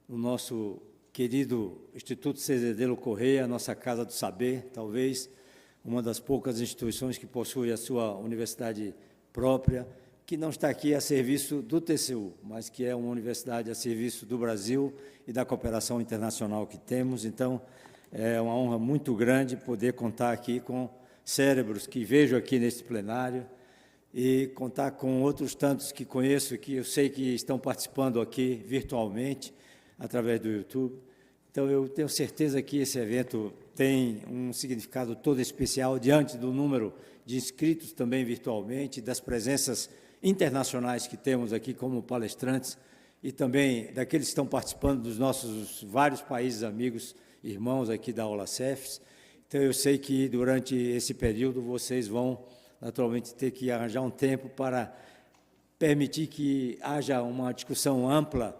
no nosso querido Instituto Cezedelo Correia, nossa Casa do Saber, talvez uma das poucas instituições que possui a sua universidade própria, que não está aqui a serviço do TCU, mas que é uma universidade a serviço do Brasil e da cooperação internacional que temos. Então, é uma honra muito grande poder contar aqui com cérebros que vejo aqui neste plenário e contar com outros tantos que conheço, que eu sei que estão participando aqui virtualmente, através do YouTube. Então, eu tenho certeza que esse evento tem um significado todo especial diante do número de inscritos também virtualmente, das presenças internacionais que temos aqui como palestrantes e também daqueles que estão participando dos nossos vários países amigos, irmãos aqui da OLACEFS. Então, eu sei que durante esse período vocês vão, naturalmente, ter que arranjar um tempo para permitir que haja uma discussão ampla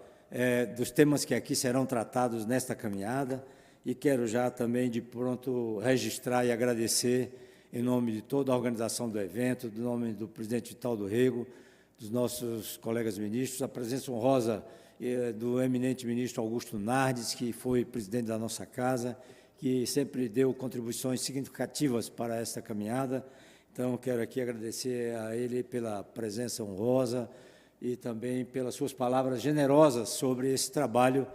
dos temas que aqui serão tratados nesta caminhada, e quero já também, de pronto, registrar e agradecer, em nome de toda a organização do evento, do nome do presidente Vital do Rego, dos nossos colegas ministros, a presença honrosa do eminente ministro Augusto Nardes, que foi presidente da nossa casa, que sempre deu contribuições significativas para esta caminhada. Então, quero aqui agradecer a ele pela presença honrosa e também pelas suas palavras generosas sobre esse trabalho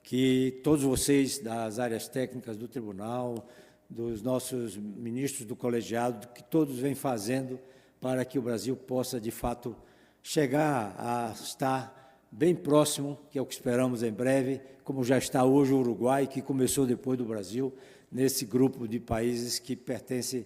que todos vocês das áreas técnicas do tribunal, dos nossos ministros do colegiado, que todos vêm fazendo para que o Brasil possa, de fato, chegar a estar bem próximo, que é o que esperamos em breve, como já está hoje o Uruguai, que começou depois do Brasil, nesse grupo de países que pertence,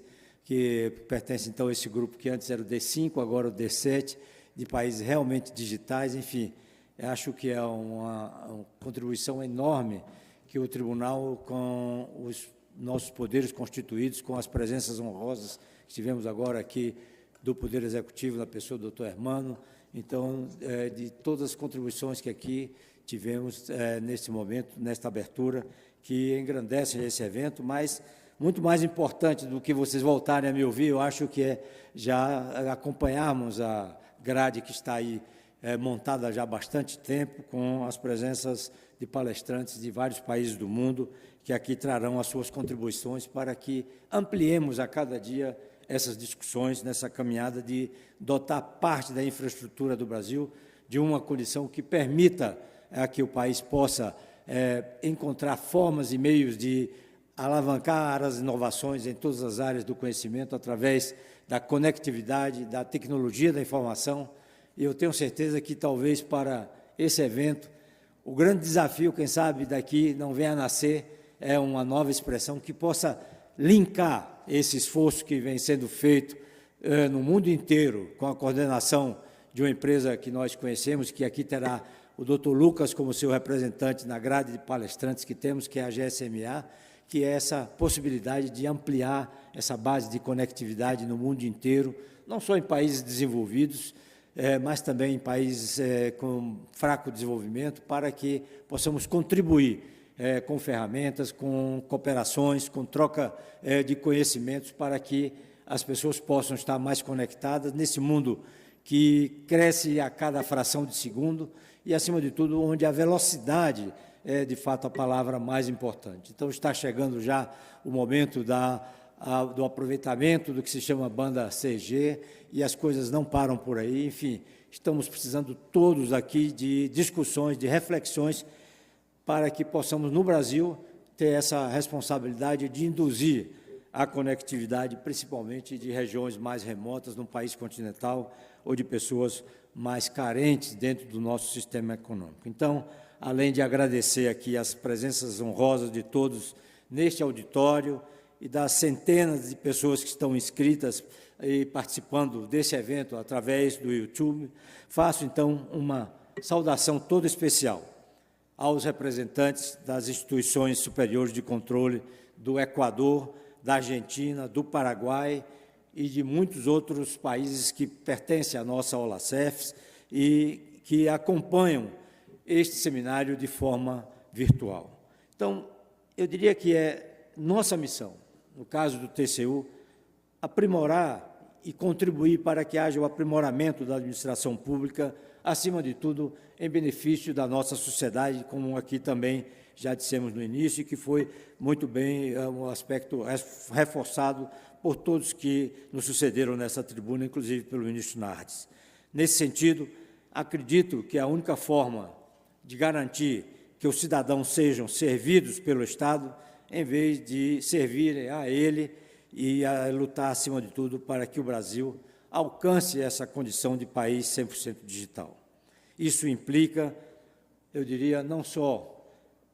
então, a esse grupo que antes era o D5, agora o D7, de países realmente digitais. Enfim, acho que é uma contribuição enorme que o tribunal, com os nossos poderes constituídos, com as presenças honrosas que tivemos agora aqui do Poder Executivo, na pessoa do doutor Hermano, então, de todas as contribuições que aqui tivemos neste momento, nesta abertura, que engrandecem esse evento, mas muito mais importante do que vocês voltarem a me ouvir, eu acho que é já acompanharmos a grade que está aí montada já há bastante tempo, com as presenças de palestrantes de vários países do mundo, que aqui trarão as suas contribuições para que ampliemos a cada dia essas discussões nessa caminhada de dotar parte da infraestrutura do Brasil de uma condição que permita que o país possa encontrar formas e meios de alavancar as inovações em todas as áreas do conhecimento através da conectividade, da tecnologia da informação. E eu tenho certeza que, talvez, para esse evento, o grande desafio, quem sabe, daqui não venha a nascer, é uma nova expressão que possa linkar esse esforço que vem sendo feito no mundo inteiro, com a coordenação de uma empresa que nós conhecemos, que aqui terá o Dr. Lucas como seu representante na grade de palestrantes que temos, que é a GSMA, que é essa possibilidade de ampliar essa base de conectividade no mundo inteiro, não só em países desenvolvidos, mas também em países com fraco desenvolvimento, para que possamos contribuir com ferramentas, com cooperações, com troca de conhecimentos, para que as pessoas possam estar mais conectadas nesse mundo que cresce a cada fração de segundo e, acima de tudo, onde a velocidade é, de fato, a palavra mais importante. Então, está chegando já o momento do aproveitamento do que se chama banda CG, e as coisas não param por aí. Enfim, estamos precisando todos aqui de discussões, de reflexões, para que possamos, no Brasil, ter essa responsabilidade de induzir a conectividade, principalmente de regiões mais remotas, num país continental, ou de pessoas mais carentes dentro do nosso sistema econômico. Então, além de agradecer aqui as presenças honrosas de todos neste auditório e das centenas de pessoas que estão inscritas e participando desse evento através do YouTube, faço, então, uma saudação toda especial aos representantes das instituições superiores de controle do Equador, da Argentina, do Paraguai e de muitos outros países que pertencem à nossa OLACEFS e que acompanham este seminário de forma virtual. Então, eu diria que é nossa missão, no caso do TCU, aprimorar e contribuir para que haja o aprimoramento da administração pública acima de tudo, em benefício da nossa sociedade, como aqui também já dissemos no início, e que foi muito bem um aspecto reforçado por todos que nos sucederam nessa tribuna, inclusive pelo ministro Nardes. Nesse sentido, acredito que a única forma de garantir que os cidadãos sejam servidos pelo Estado, em vez de servirem a ele e a lutar, acima de tudo, para que o Brasil alcance essa condição de país 100% digital. Isso implica, eu diria, não só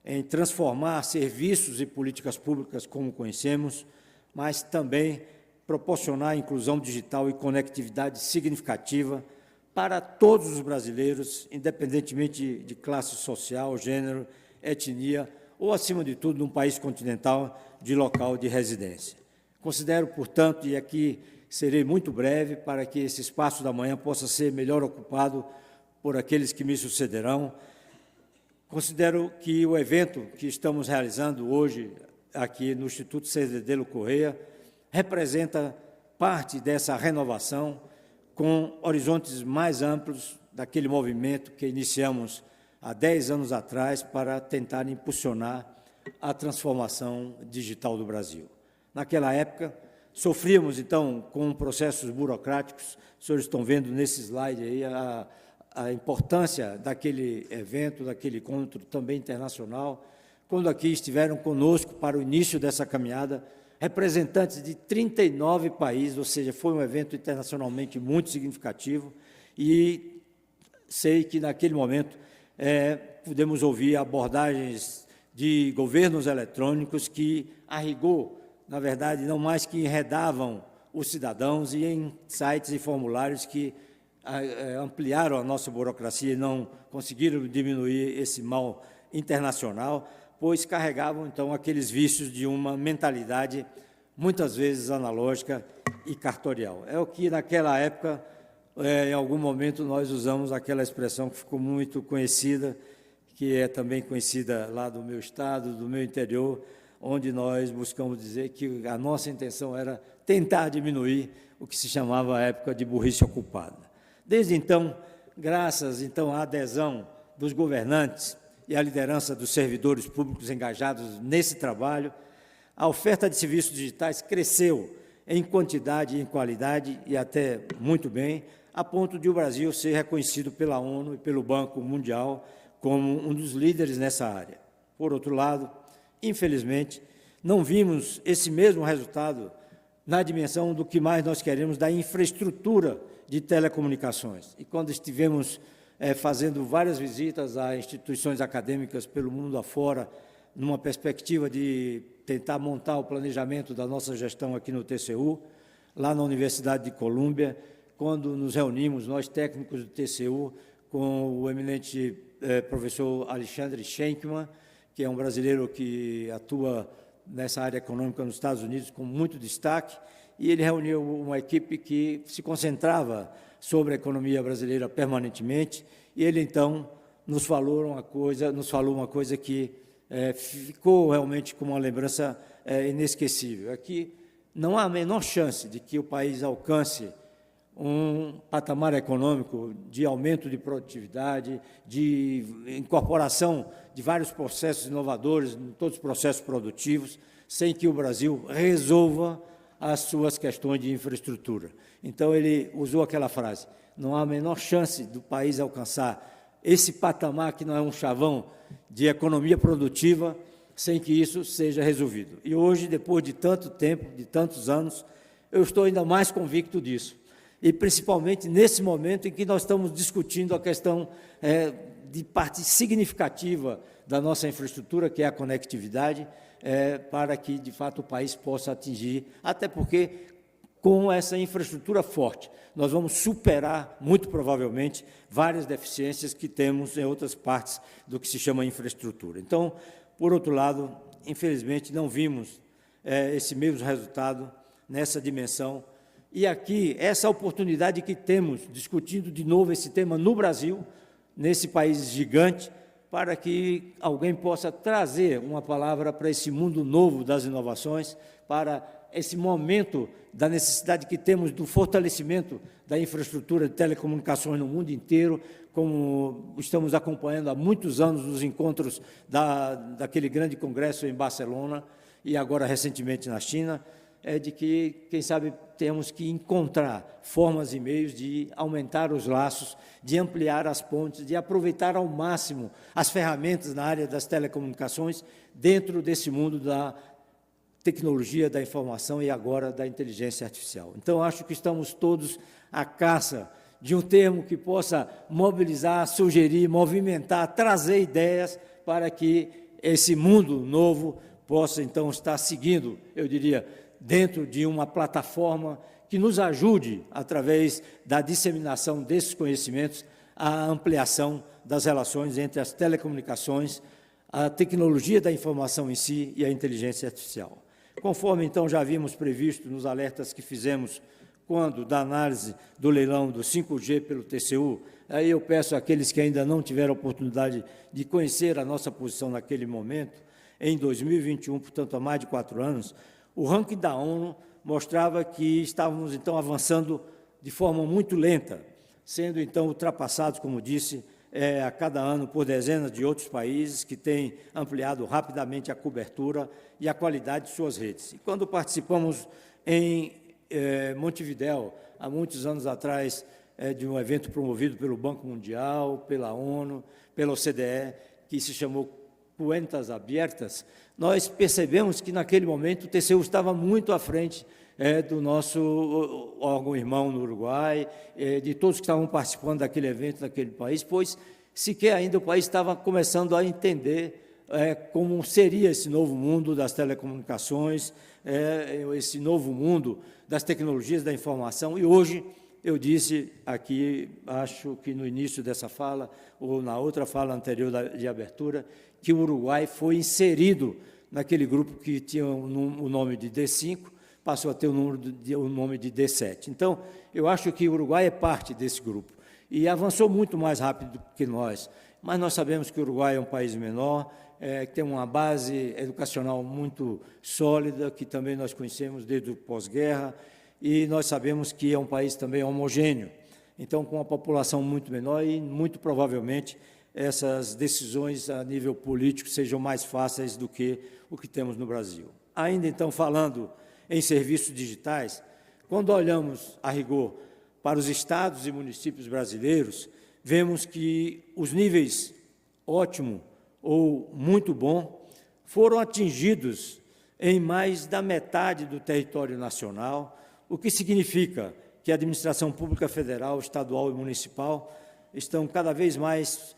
em transformar serviços e políticas públicas como conhecemos, mas também proporcionar inclusão digital e conectividade significativa para todos os brasileiros, independentemente de classe social, gênero, etnia ou, acima de tudo, num país continental de local de residência. Considero, portanto, e aqui serei muito breve para que esse espaço da manhã possa ser melhor ocupado por aqueles que me sucederão, considero que o evento que estamos realizando hoje aqui no Instituto César Delo Corrêa representa parte dessa renovação com horizontes mais amplos daquele movimento que iniciamos há 10 anos atrás para tentar impulsionar a transformação digital do Brasil. Naquela época, sofríamos, então, com processos burocráticos. Os senhores estão vendo nesse slide aí a importância daquele evento, daquele encontro também internacional, quando aqui estiveram conosco para o início dessa caminhada representantes de 39 países, ou seja, foi um evento internacionalmente muito significativo, e sei que naquele momento pudemos ouvir abordagens de governos eletrônicos que, a rigor, na verdade, não mais que enredavam os cidadãos e em sites e formulários que ampliaram a nossa burocracia e não conseguiram diminuir esse mal internacional, pois carregavam, então, aqueles vícios de uma mentalidade muitas vezes analógica e cartorial. É o que, naquela época, em algum momento, nós usamos aquela expressão que ficou muito conhecida, que é também conhecida lá do meu estado, do meu interior, onde nós buscamos dizer que a nossa intenção era tentar diminuir o que se chamava à época de burrice ocupada. Desde então, graças à adesão dos governantes e à liderança dos servidores públicos engajados nesse trabalho, a oferta de serviços digitais cresceu em quantidade e em qualidade, e até muito bem, a ponto de o Brasil ser reconhecido pela ONU e pelo Banco Mundial como um dos líderes nessa área. Por outro lado, infelizmente, não vimos esse mesmo resultado na dimensão do que mais nós queremos da infraestrutura de telecomunicações. E quando estivemos fazendo várias visitas a instituições acadêmicas pelo mundo afora, numa perspectiva de tentar montar o planejamento da nossa gestão aqui no TCU, lá na Universidade de Colômbia, quando nos reunimos, nós técnicos do TCU, com o eminente professor Alexandre Schenkman, que é um brasileiro que atua nessa área econômica nos Estados Unidos com muito destaque, e ele reuniu uma equipe que se concentrava sobre a economia brasileira permanentemente, e ele, então, nos falou uma coisa que ficou realmente como uma lembrança inesquecível. É que não há a menor chance de que o país alcance um patamar econômico de aumento de produtividade, de incorporação de vários processos inovadores em todos os processos produtivos, sem que o Brasil resolva as suas questões de infraestrutura. Então, ele usou aquela frase: não há a menor chance do país alcançar esse patamar, que não é um chavão, de economia produtiva, sem que isso seja resolvido. E hoje, depois de tanto tempo, de tantos anos, eu estou ainda mais convicto disso. E principalmente nesse momento em que nós estamos discutindo a questão de parte significativa da nossa infraestrutura, que é a conectividade, para que, de fato, o país possa atingir, até porque, com essa infraestrutura forte, nós vamos superar, muito provavelmente, várias deficiências que temos em outras partes do que se chama infraestrutura. Então, por outro lado, infelizmente, não vimos esse mesmo resultado nessa dimensão. E aqui, essa oportunidade que temos, discutindo de novo esse tema no Brasil, nesse país gigante, para que alguém possa trazer uma palavra para esse mundo novo das inovações, para esse momento da necessidade que temos do fortalecimento da infraestrutura de telecomunicações no mundo inteiro, como estamos acompanhando há muitos anos nos encontros daquele grande congresso em Barcelona e agora recentemente na China, é de que, quem sabe, temos que encontrar formas e meios de aumentar os laços, de ampliar as pontes, de aproveitar ao máximo as ferramentas na área das telecomunicações dentro desse mundo da tecnologia da informação e agora da inteligência artificial. Então, acho que estamos todos à caça de um termo que possa mobilizar, sugerir, movimentar, trazer ideias para que esse mundo novo possa, então, estar seguindo, eu diria, dentro de uma plataforma que nos ajude, através da disseminação desses conhecimentos, a ampliação das relações entre as telecomunicações, a tecnologia da informação em si e a inteligência artificial. Conforme, então, já havíamos previsto nos alertas que fizemos quando da análise do leilão do 5G pelo TCU, aí eu peço àqueles que ainda não tiveram a oportunidade de conhecer a nossa posição naquele momento, em 2021, portanto, há mais de 4 anos, o ranking da ONU mostrava que estávamos, então, avançando de forma muito lenta, sendo, então, ultrapassados, como disse, a cada ano por dezenas de outros países que têm ampliado rapidamente a cobertura e a qualidade de suas redes. E quando participamos em Montevidéu, há muitos anos atrás, de um evento promovido pelo Banco Mundial, pela ONU, pela OCDE, que se chamou Cuentas Abertas, nós percebemos que, naquele momento, o TCU estava muito à frente do nosso órgão irmão no Uruguai, de todos que estavam participando daquele evento naquele país, pois sequer ainda o país estava começando a entender como seria esse novo mundo das telecomunicações, esse novo mundo das tecnologias da informação. E hoje, eu disse aqui, acho que no início dessa fala, ou na outra fala anterior de abertura, que o Uruguai foi inserido naquele grupo que tinha o nome de D5, passou a ter o nome de D7. Então, eu acho que o Uruguai é parte desse grupo e avançou muito mais rápido que nós, mas nós sabemos que o Uruguai é um país menor, que tem uma base educacional muito sólida, que também nós conhecemos desde o pós-guerra, e nós sabemos que é um país também homogêneo, então com uma população muito menor e, muito provavelmente, essas decisões a nível político sejam mais fáceis do que o que temos no Brasil. Ainda, então, falando em serviços digitais, quando olhamos, a rigor, para os estados e municípios brasileiros, vemos que os níveis ótimo ou muito bom foram atingidos em mais da metade do território nacional, o que significa que a administração pública federal, estadual e municipal estão cada vez mais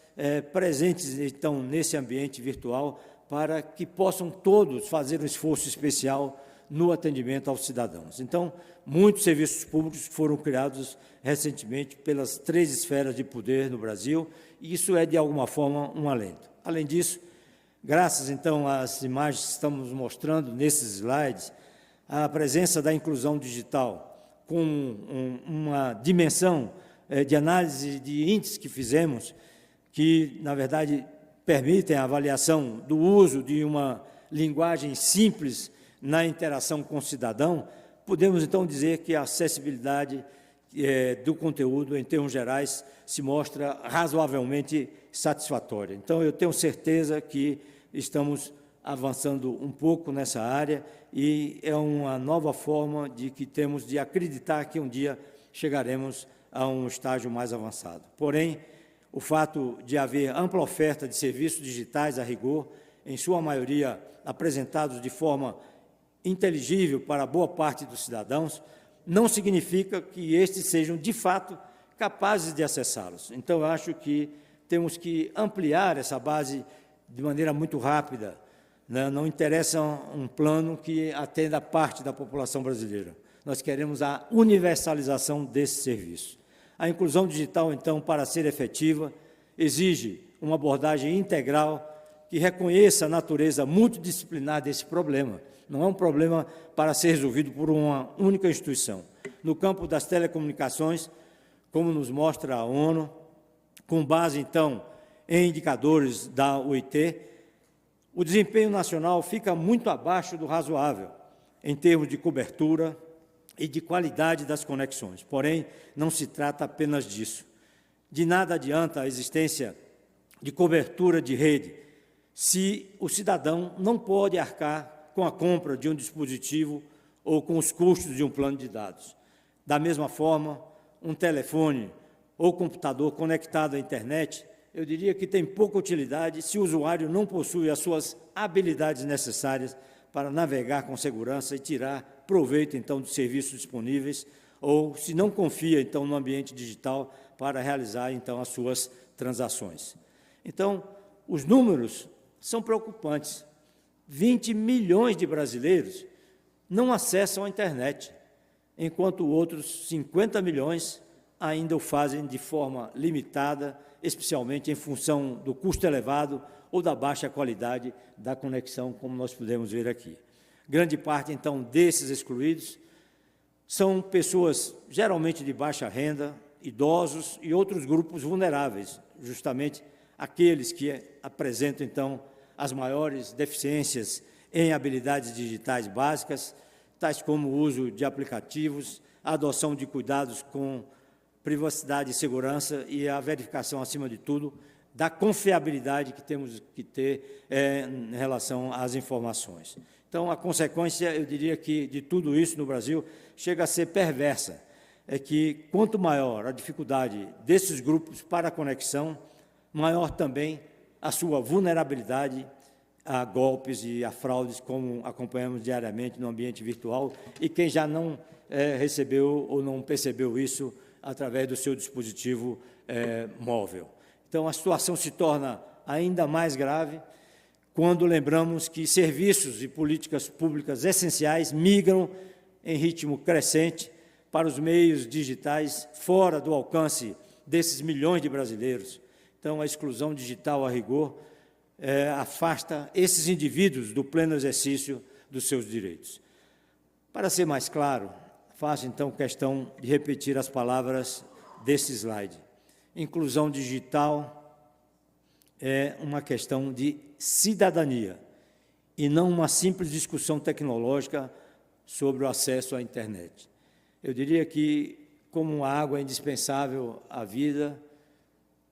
presentes, então, nesse ambiente virtual, para que possam todos fazer um esforço especial no atendimento aos cidadãos. Então, muitos serviços públicos foram criados recentemente pelas 3 esferas de poder no Brasil, e isso é, de alguma forma, um alento. Além disso, graças, então, às imagens que estamos mostrando nesses slides, a presença da inclusão digital com uma dimensão de análise de índices que fizemos, que, na verdade, permitem a avaliação do uso de uma linguagem simples na interação com o cidadão, podemos, então, dizer que a acessibilidade do conteúdo, em termos gerais, se mostra razoavelmente satisfatória. Então, eu tenho certeza que estamos avançando um pouco nessa área e é uma nova forma de que temos de acreditar que um dia chegaremos a um estágio mais avançado. Porém, o fato de haver ampla oferta de serviços digitais a rigor, em sua maioria apresentados de forma inteligível para boa parte dos cidadãos, não significa que estes sejam, de fato, capazes de acessá-los. Então, eu acho que temos que ampliar essa base de maneira muito rápida. Não interessa um plano que atenda a parte da população brasileira. Nós queremos a universalização desse serviço. A inclusão digital, então, para ser efetiva, exige uma abordagem integral que reconheça a natureza multidisciplinar desse problema. Não é um problema para ser resolvido por uma única instituição. No campo das telecomunicações, como nos mostra a ONU, com base, então, em indicadores da OIT, o desempenho nacional fica muito abaixo do razoável, em termos de cobertura e de qualidade das conexões. Porém, não se trata apenas disso. De nada adianta a existência de cobertura de rede se o cidadão não pode arcar com a compra de um dispositivo ou com os custos de um plano de dados. Da mesma forma, um telefone ou computador conectado à internet, eu diria que tem pouca utilidade se o usuário não possui as suas habilidades necessárias para navegar com segurança e tirar proveito, então, dos serviços disponíveis, ou se não confia, então, no ambiente digital para realizar, então, as suas transações. Então, os números são preocupantes. 20 milhões de brasileiros não acessam a internet, enquanto outros 50 milhões ainda o fazem de forma limitada, especialmente em função do custo elevado ou da baixa qualidade da conexão, como nós podemos ver aqui. Grande parte, então, desses excluídos são pessoas geralmente de baixa renda, idosos e outros grupos vulneráveis, justamente aqueles que apresentam, então, as maiores deficiências em habilidades digitais básicas, tais como o uso de aplicativos, a adoção de cuidados com privacidade e segurança e a verificação, acima de tudo, da confiabilidade que temos que ter em relação às informações. Então, a consequência, eu diria que, de tudo isso no Brasil, chega a ser perversa, é que, quanto maior a dificuldade desses grupos para a conexão, maior também a sua vulnerabilidade a golpes e a fraudes, como acompanhamos diariamente no ambiente virtual, e quem já não recebeu ou não percebeu isso através do seu dispositivo móvel. Então, a situação se torna ainda mais grave quando lembramos que serviços e políticas públicas essenciais migram em ritmo crescente para os meios digitais fora do alcance desses milhões de brasileiros. Então, a exclusão digital, a rigor, afasta esses indivíduos do pleno exercício dos seus direitos. Para ser mais claro, faço, então, questão de repetir as palavras desse slide. Inclusão digital é uma questão de cidadania e não uma simples discussão tecnológica sobre o acesso à internet. Eu diria que, como a água é indispensável à vida,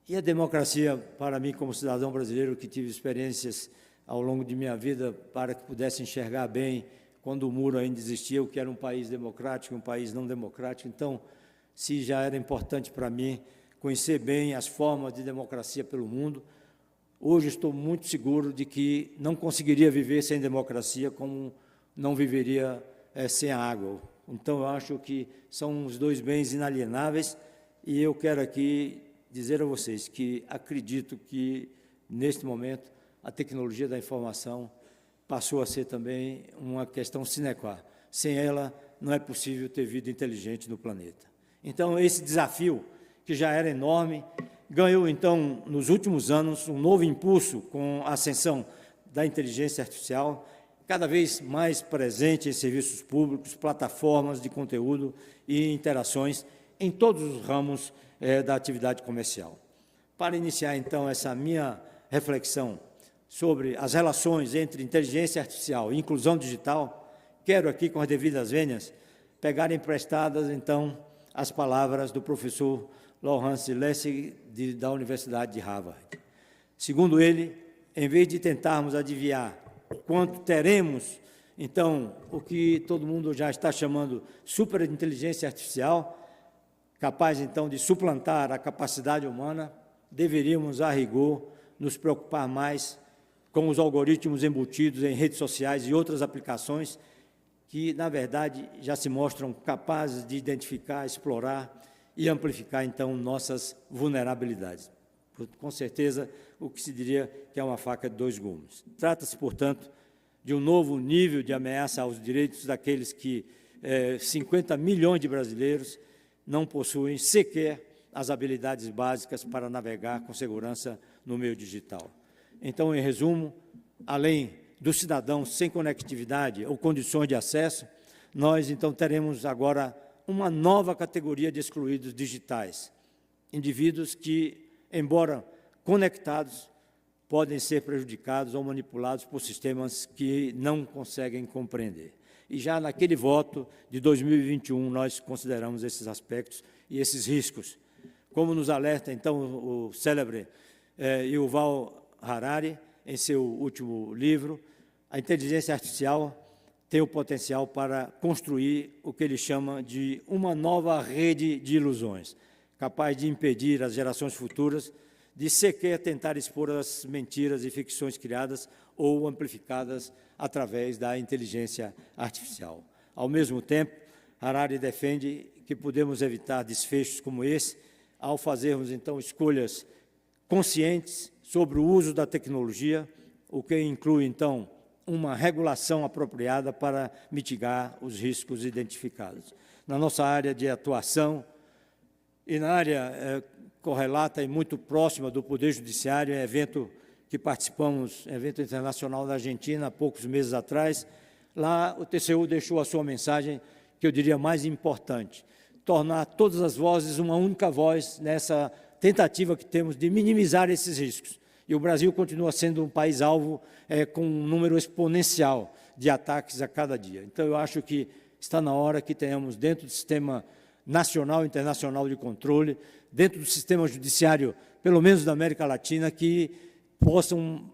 e a democracia, para mim, como cidadão brasileiro, que tive experiências ao longo de minha vida para que pudesse enxergar bem quando o muro ainda existia, o que era um país democrático, um país não democrático. Então, se já era importante para mim conhecer bem as formas de democracia pelo mundo, hoje estou muito seguro de que não conseguiria viver sem democracia como não viveria sem a água. Então, eu acho que são os dois bens inalienáveis e eu quero aqui dizer a vocês que acredito que, neste momento, a tecnologia da informação passou a ser também uma questão sine qua. Sem ela, não é possível ter vida inteligente no planeta. Então, esse desafio, que já era enorme, ganhou, então, nos últimos anos, um novo impulso com a ascensão da inteligência artificial, cada vez mais presente em serviços públicos, plataformas de conteúdo e interações em todos os ramos da atividade comercial. Para iniciar, então, essa minha reflexão sobre as relações entre inteligência artificial e inclusão digital, quero aqui, com as devidas vênias, pegar emprestadas, então, as palavras do professor Lawrence Lessig, da Universidade de Harvard. Segundo ele, em vez de tentarmos adivinhar quanto teremos, então, o que todo mundo já está chamando superinteligência artificial, capaz, então, de suplantar a capacidade humana, deveríamos, a rigor, nos preocupar mais com os algoritmos embutidos em redes sociais e outras aplicações que, na verdade, já se mostram capazes de identificar, explorar e amplificar, então, nossas vulnerabilidades. Com certeza, o que se diria que é uma faca de dois gumes. Trata-se, portanto, de um novo nível de ameaça aos direitos daqueles que 50 milhões de brasileiros não possuem sequer as habilidades básicas para navegar com segurança no meio digital. Então, em resumo, além do cidadão sem conectividade ou condições de acesso, nós, então, teremos agora uma nova categoria de excluídos digitais, indivíduos que, embora conectados, podem ser prejudicados ou manipulados por sistemas que não conseguem compreender. E já naquele voto de 2021, nós consideramos esses aspectos e esses riscos. Como nos alerta, então, o célebre Yuval Harari, em seu último livro, a inteligência artificial tem o potencial para construir o que ele chama de uma nova rede de ilusões, capaz de impedir as gerações futuras de sequer tentar expor as mentiras e ficções criadas ou amplificadas através da inteligência artificial. Ao mesmo tempo, Harari defende que podemos evitar desfechos como esse ao fazermos, então, escolhas conscientes sobre o uso da tecnologia, o que inclui, então, uma regulação apropriada para mitigar os riscos identificados. Na nossa área de atuação e na área correlata e muito próxima do Poder Judiciário, evento que participamos, evento internacional da Argentina, há poucos meses atrás, lá o TCU deixou a sua mensagem, que eu diria mais importante, tornar todas as vozes uma única voz nessa tentativa que temos de minimizar esses riscos. E o Brasil continua sendo um país-alvo com um número exponencial de ataques a cada dia. Então, eu acho que está na hora que tenhamos, dentro do sistema nacional e internacional de controle, dentro do sistema judiciário, pelo menos da América Latina, que possam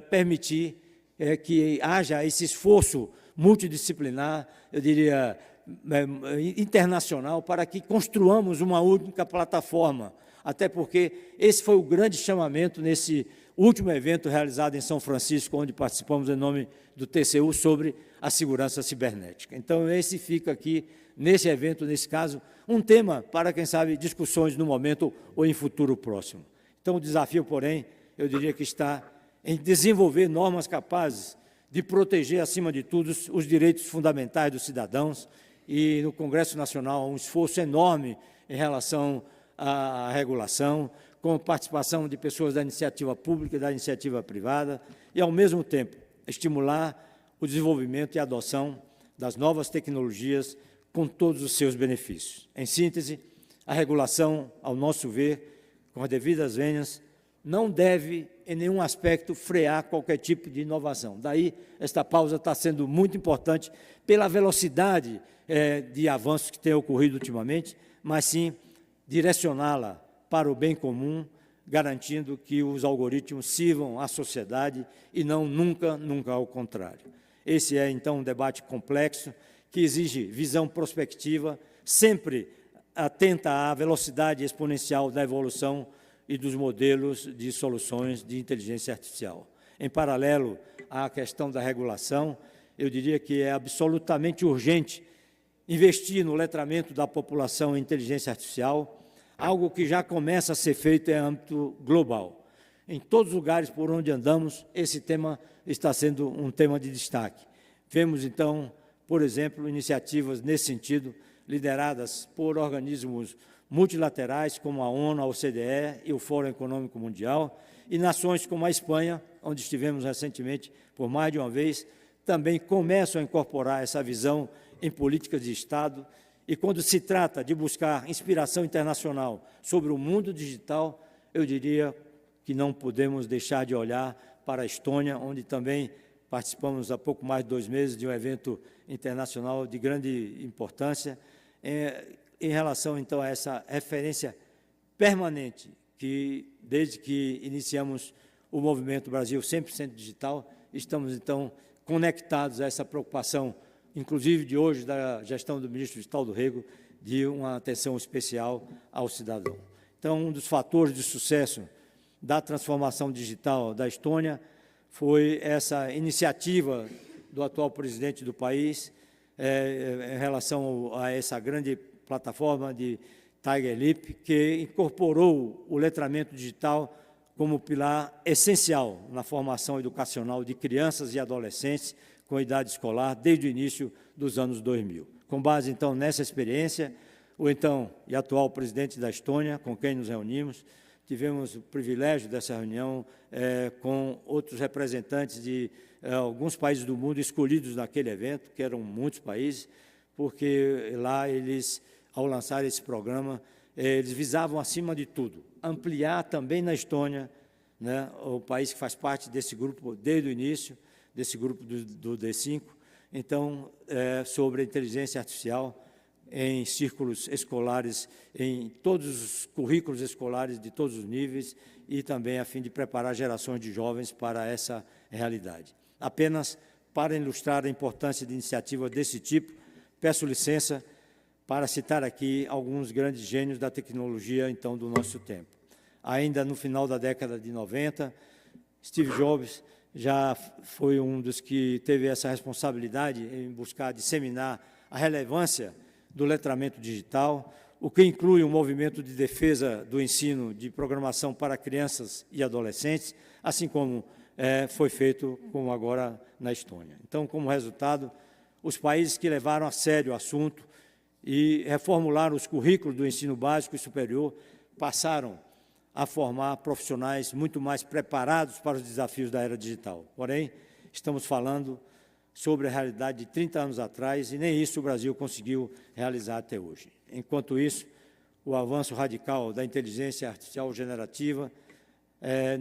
permitir que haja esse esforço multidisciplinar, eu diria, internacional, para que construamos uma única plataforma, até porque esse foi o grande chamamento nesse último evento realizado em São Francisco, onde participamos em nome do TCU sobre a segurança cibernética. Então, esse fica aqui, nesse evento, nesse caso, um tema para, quem sabe, discussões no momento ou em futuro próximo. Então, o desafio, porém, eu diria que está em desenvolver normas capazes de proteger, acima de tudo, os direitos fundamentais dos cidadãos, e no Congresso Nacional há um esforço enorme em relação à regulação, com participação de pessoas da iniciativa pública e da iniciativa privada, e, ao mesmo tempo, estimular o desenvolvimento e a adoção das novas tecnologias com todos os seus benefícios. Em síntese, a regulação, ao nosso ver, com as devidas vênias, não deve, em nenhum aspecto, frear qualquer tipo de inovação. Daí, esta pausa está sendo muito importante pela velocidade de avanços que tem ocorrido ultimamente, mas sim direcioná-la para o bem comum, garantindo que os algoritmos sirvam à sociedade e não nunca ao contrário. Esse é, então, um debate complexo que exige visão prospectiva, sempre atenta à velocidade exponencial da evolução e dos modelos de soluções de inteligência artificial. Em paralelo à questão da regulação, eu diria que é absolutamente urgente investir no letramento da população em inteligência artificial, algo que já começa a ser feito em âmbito global. Em todos os lugares por onde andamos, esse tema está sendo um tema de destaque. Vemos, então, por exemplo, iniciativas nesse sentido, lideradas por organismos multilaterais como a ONU, a OCDE e o Fórum Econômico Mundial, e nações como a Espanha, onde estivemos recentemente por mais de uma vez, também começam a incorporar essa visão em políticas de Estado, e quando se trata de buscar inspiração internacional sobre o mundo digital, eu diria que não podemos deixar de olhar para a Estônia, onde também participamos há pouco mais de 2 meses de um evento internacional de grande importância, em relação, então, a essa referência permanente que, desde que iniciamos o movimento Brasil 100% digital, estamos, então, conectados a essa preocupação, inclusive de hoje, da gestão do ministro Vistaldo Rego, de uma atenção especial ao cidadão. Então, um dos fatores de sucesso da transformação digital da Estônia foi essa iniciativa do atual presidente do país em relação a essa grande plataforma de Tiger Leap, que incorporou o letramento digital como pilar essencial na formação educacional de crianças e adolescentes com idade escolar desde o início dos anos 2000. Com base, então, nessa experiência, o então e atual presidente da Estônia, com quem nos reunimos, tivemos o privilégio dessa reunião com outros representantes de alguns países do mundo escolhidos naquele evento, que eram muitos países, porque lá eles, ao lançar esse programa, eles visavam, acima de tudo, ampliar também na Estônia, né, o país que faz parte desse grupo desde o início, desse grupo do D5, então, sobre a inteligência artificial em círculos escolares, em todos os currículos escolares de todos os níveis e também a fim de preparar gerações de jovens para essa realidade. Apenas para ilustrar a importância de iniciativas desse tipo, peço licença para citar aqui alguns grandes gênios da tecnologia, então, do nosso tempo. Ainda no final da década de 90, Steve Jobs já foi um dos que teve essa responsabilidade em buscar disseminar a relevância do letramento digital, o que inclui um movimento de defesa do ensino de programação para crianças e adolescentes, assim como foi feito como agora na Estônia. Então, como resultado, os países que levaram a sério o assunto e reformularam os currículos do ensino básico e superior passaram a formar profissionais muito mais preparados para os desafios da era digital. Porém, estamos falando sobre a realidade de 30 anos atrás, e nem isso o Brasil conseguiu realizar até hoje. Enquanto isso, o avanço radical da inteligência artificial generativa,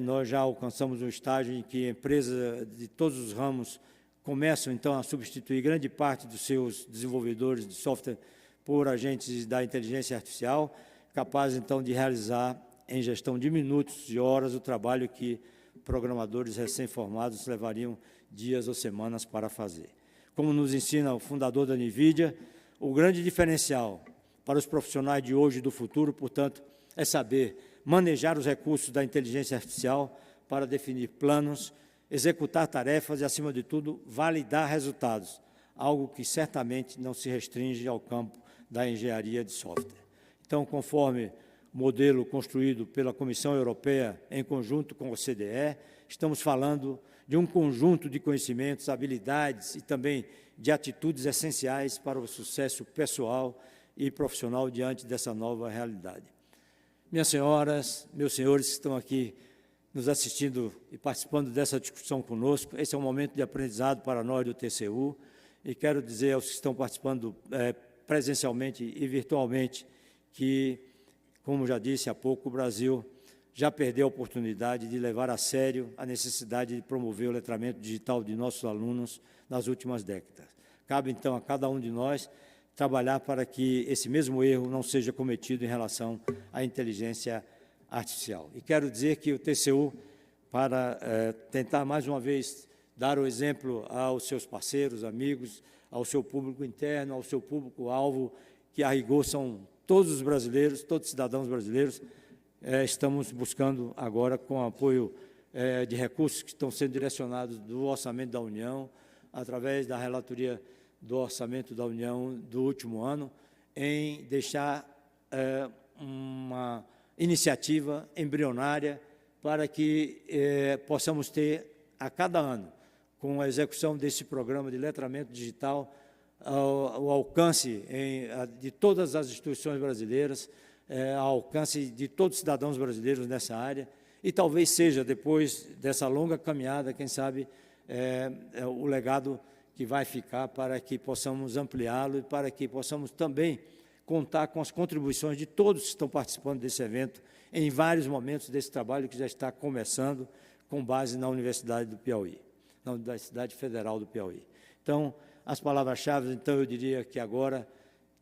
nós já alcançamos um estágio em que empresas de todos os ramos começam, então, a substituir grande parte dos seus desenvolvedores de software por agentes da inteligência artificial, capazes, então, de realizar, em gestão de minutos e horas, o trabalho que programadores recém-formados levariam dias ou semanas para fazer. Como nos ensina o fundador da NVIDIA, o grande diferencial para os profissionais de hoje e do futuro, portanto, é saber manejar os recursos da inteligência artificial para definir planos, executar tarefas e, acima de tudo, validar resultados, algo que certamente não se restringe ao campo da engenharia de software. Então, conforme o modelo construído pela Comissão Europeia em conjunto com o OCDE, estamos falando de um conjunto de conhecimentos, habilidades e também de atitudes essenciais para o sucesso pessoal e profissional diante dessa nova realidade. Minhas senhoras, meus senhores que estão aqui nos assistindo e participando dessa discussão conosco, esse é um momento de aprendizado para nós do TCU, e quero dizer aos que estão participando presencialmente e virtualmente que, como já disse há pouco, o Brasil já perdeu a oportunidade de levar a sério a necessidade de promover o letramento digital de nossos alunos nas últimas décadas. Cabe, então, a cada um de nós trabalhar para que esse mesmo erro não seja cometido em relação à inteligência artificial. E quero dizer que o TCU, para tentar mais uma vez dar o exemplo aos seus parceiros, amigos, ao seu público interno, ao seu público-alvo, que a rigor são todos os brasileiros, todos os cidadãos brasileiros, estamos buscando agora, com o apoio de recursos que estão sendo direcionados do Orçamento da União, através da relatoria do Orçamento da União do último ano, em deixar uma iniciativa embrionária para que possamos ter, a cada ano, com a execução desse programa de letramento digital, o alcance de todas as instituições brasileiras, ao alcance de todos os cidadãos brasileiros nessa área, e talvez seja, depois dessa longa caminhada, quem sabe, o legado que vai ficar para que possamos ampliá-lo e para que possamos também contar com as contribuições de todos que estão participando desse evento em vários momentos desse trabalho que já está começando com base na Universidade do Piauí, na Universidade Federal do Piauí. Então, as palavras-chave, então, eu diria que agora,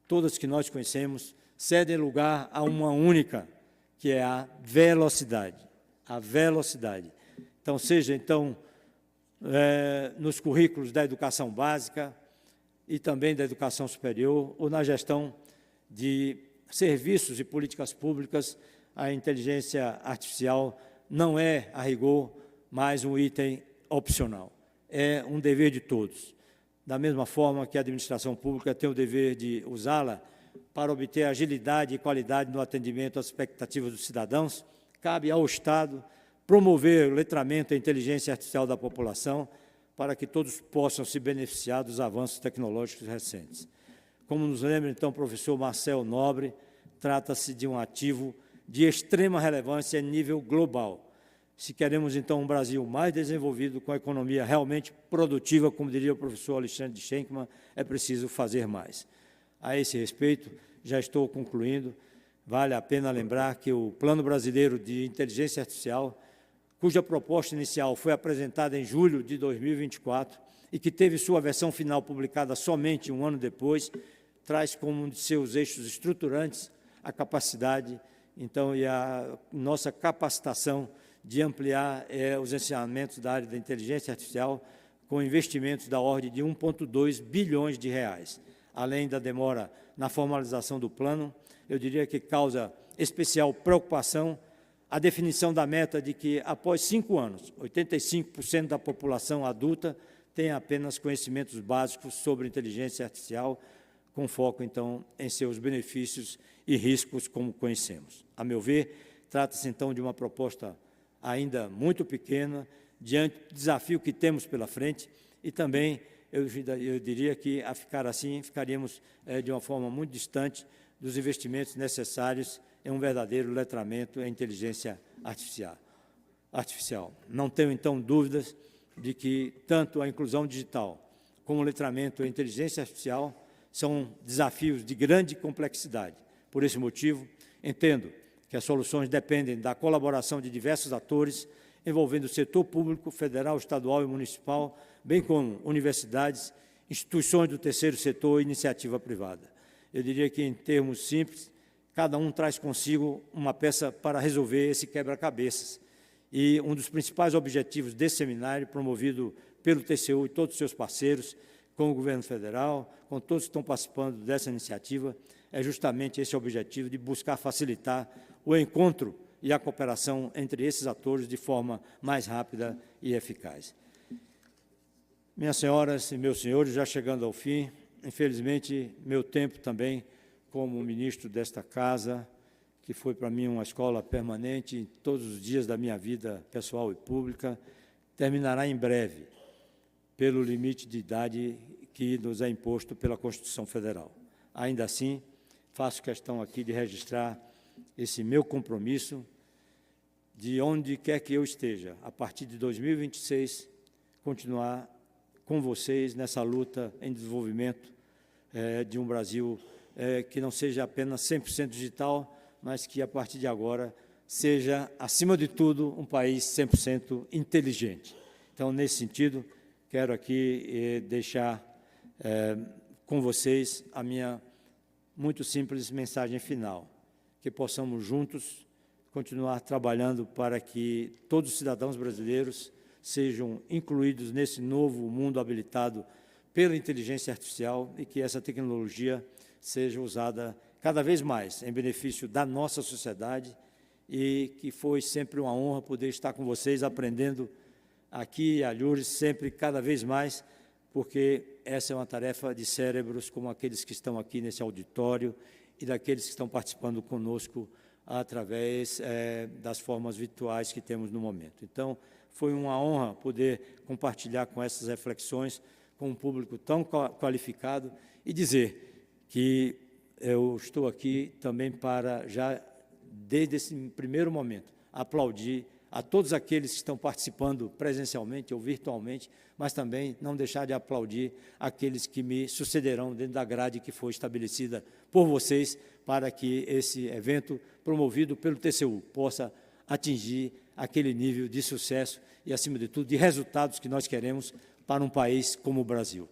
todas que nós conhecemos, cedem lugar a uma única, que é a velocidade. A velocidade. Então, seja, então, nos currículos da educação básica e também da educação superior, ou na gestão de serviços e políticas públicas, a inteligência artificial não é, a rigor, mais um item opcional. É um dever de todos. Da mesma forma que a administração pública tem o dever de usá-la para obter agilidade e qualidade no atendimento às expectativas dos cidadãos, cabe ao Estado promover o letramento e a inteligência artificial da população para que todos possam se beneficiar dos avanços tecnológicos recentes. Como nos lembra, então, o professor Marcel Nobre, trata-se de um ativo de extrema relevância a nível global. Se queremos, então, um Brasil mais desenvolvido, com a economia realmente produtiva, como diria o professor Alexandre Schenkman, é preciso fazer mais. A esse respeito, já estou concluindo, vale a pena lembrar que o Plano Brasileiro de Inteligência Artificial cuja proposta inicial foi apresentada em julho de 2024 e que teve sua versão final publicada somente um ano depois, traz como um de seus eixos estruturantes a capacidade, então, e a nossa capacitação de ampliar os ensinamentos da área da inteligência artificial com investimentos da ordem de 1,2 bilhões de reais. Além da demora na formalização do plano, eu diria que causa especial preocupação a definição da meta de que, após 5 anos, 85% da população adulta tenha apenas conhecimentos básicos sobre inteligência artificial, com foco, então, em seus benefícios e riscos, como conhecemos. A meu ver, trata-se, então, de uma proposta ainda muito pequena, diante do desafio que temos pela frente, e também, eu diria que, a ficar assim, ficaríamos de uma forma muito distante dos investimentos necessários em um verdadeiro letramento em inteligência artificial. Não tenho, então, dúvidas de que tanto a inclusão digital como o letramento em inteligência artificial são desafios de grande complexidade. Por esse motivo, entendo que as soluções dependem da colaboração de diversos atores, envolvendo o setor público, federal, estadual e municipal, bem como universidades, instituições do terceiro setor e iniciativa privada. Eu diria que, em termos simples, cada um traz consigo uma peça para resolver esse quebra-cabeças. E um dos principais objetivos desse seminário, promovido pelo TCU e todos os seus parceiros, com o governo federal, com todos que estão participando dessa iniciativa, é justamente esse objetivo de buscar facilitar o encontro e a cooperação entre esses atores de forma mais rápida e eficaz. Minhas senhoras e meus senhores, já chegando ao fim, infelizmente, meu tempo também como ministro desta casa, que foi para mim uma escola permanente em todos os dias da minha vida pessoal e pública, terminará em breve, pelo limite de idade que nos é imposto pela Constituição Federal. Ainda assim, faço questão aqui de registrar esse meu compromisso de onde quer que eu esteja, a partir de 2026, continuar com vocês nessa luta em desenvolvimento de um Brasil que não seja apenas 100% digital, mas que, a partir de agora, seja, acima de tudo, um país 100% inteligente. Então, nesse sentido, quero aqui deixar com vocês a minha muito simples mensagem final, que possamos juntos continuar trabalhando para que todos os cidadãos brasileiros sejam incluídos nesse novo mundo habilitado pela inteligência artificial e que essa tecnologia seja usada cada vez mais em benefício da nossa sociedade e que foi sempre uma honra poder estar com vocês aprendendo aqui, a Lourdes, sempre cada vez mais, porque essa é uma tarefa de cérebros como aqueles que estão aqui nesse auditório e daqueles que estão participando conosco através das formas virtuais que temos no momento. Então, foi uma honra poder compartilhar com essas reflexões com um público tão qualificado e dizer que eu estou aqui também para, já desde esse primeiro momento, aplaudir a todos aqueles que estão participando presencialmente ou virtualmente, mas também não deixar de aplaudir aqueles que me sucederão dentro da grade que foi estabelecida por vocês para que esse evento promovido pelo TCU possa atingir aquele nível de sucesso e, acima de tudo, de resultados que nós queremos para um país como o Brasil.